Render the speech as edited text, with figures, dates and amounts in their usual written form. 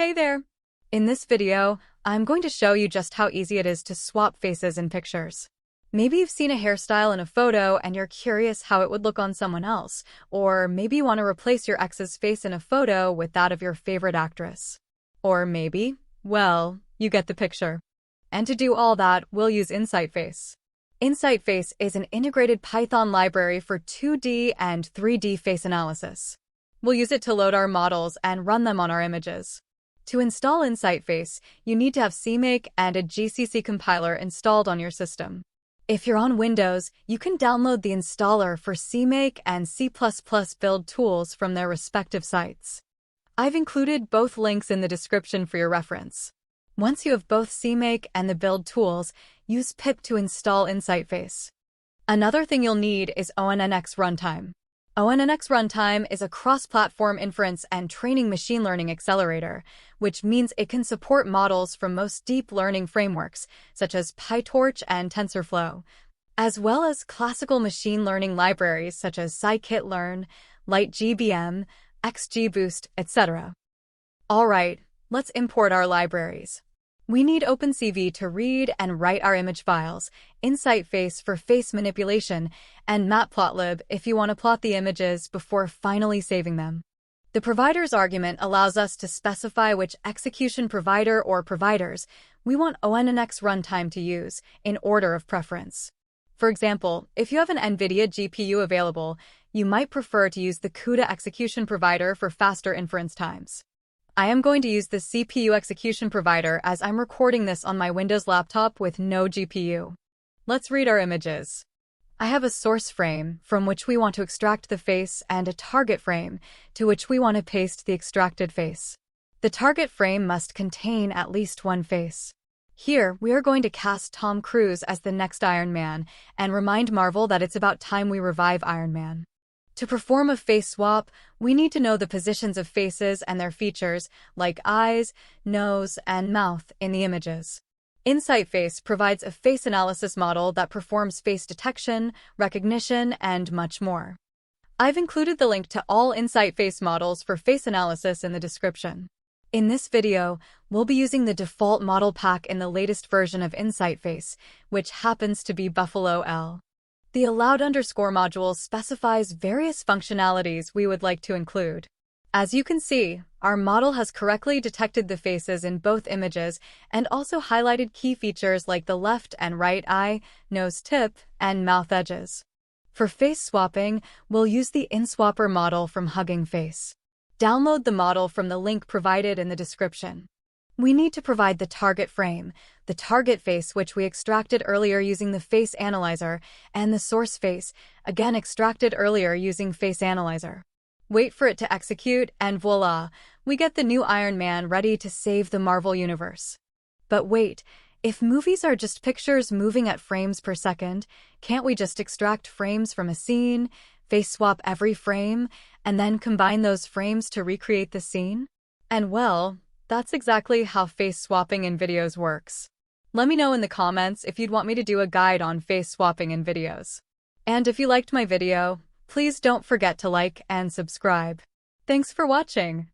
Hey there! In this video, I'm going to show you just how easy it is to swap faces in pictures. Maybe you've seen a hairstyle in a photo and you're curious how it would look on someone else, or maybe you want to replace your ex's face in a photo with that of your favorite actress. Or maybe, well, you get the picture. And to do all that, we'll use Insightface. Insightface is an integrated Python library for 2D and 3D face analysis. We'll use it to load our models and run them on our images. To install Insightface, you need to have CMake and a GCC compiler installed on your system. If you're on Windows, you can download the installer for CMake and C++ build tools from their respective sites. I've included both links in the description for your reference. Once you have both CMake and the build tools, use pip to install Insightface. Another thing you'll need is ONNX Runtime. ONNX Runtime is a cross-platform inference and training machine learning accelerator, which means it can support models from most deep learning frameworks, such as PyTorch and TensorFlow, as well as classical machine learning libraries such as scikit-learn, LightGBM, XGBoost, etc. Alright, let's import our libraries. We need opencv to read and write our image files, Insightface for face manipulation, and matplotlib if you want to plot the images before finally saving them. The provider's argument allows us to specify which execution provider or providers we want ONNX Runtime to use in order of preference. For example, if you have an NVIDIA GPU available, you might prefer to use the CUDA execution provider for faster inference times. I am going to use the CPU execution provider as I'm recording this on my Windows laptop with no GPU. Let's read our images. I have a source frame from which we want to extract the face and a target frame to which we want to paste the extracted face. The target frame must contain at least one face. Here, we are going to cast Tom Cruise as the next Iron Man and remind Marvel that it's about time we revive Iron Man. To perform a face swap, we need to know the positions of faces and their features, like eyes, nose, and mouth, in the images. Insightface provides a face analysis model that performs face detection, recognition, and much more. I've included the link to all Insightface models for face analysis in the description. In this video, we'll be using the default model pack in the latest version of Insightface, which happens to be Buffalo L. The allowed underscore module specifies various functionalities we would like to include. As you can see, our model has correctly detected the faces in both images and also highlighted key features like the left and right eye, nose tip, and mouth edges. For face swapping, we'll use the Inswapper model from Huggingface. Download the model from the link provided in the description. We need to provide the target frame, the target face which we extracted earlier using the face analyzer, and the source face, again extracted earlier using face analyzer. Wait for it to execute, and voila, we get the new Iron Man ready to save the Marvel Universe. But wait, if movies are just pictures moving at frames per second, can't we just extract frames from a scene, face swap every frame, and then combine those frames to recreate the scene? And well, that's exactly how face swapping in videos works. Let me know in the comments if you'd want me to do a guide on face swapping in videos. And if you liked my video, please don't forget to like and subscribe. Thanks for watching.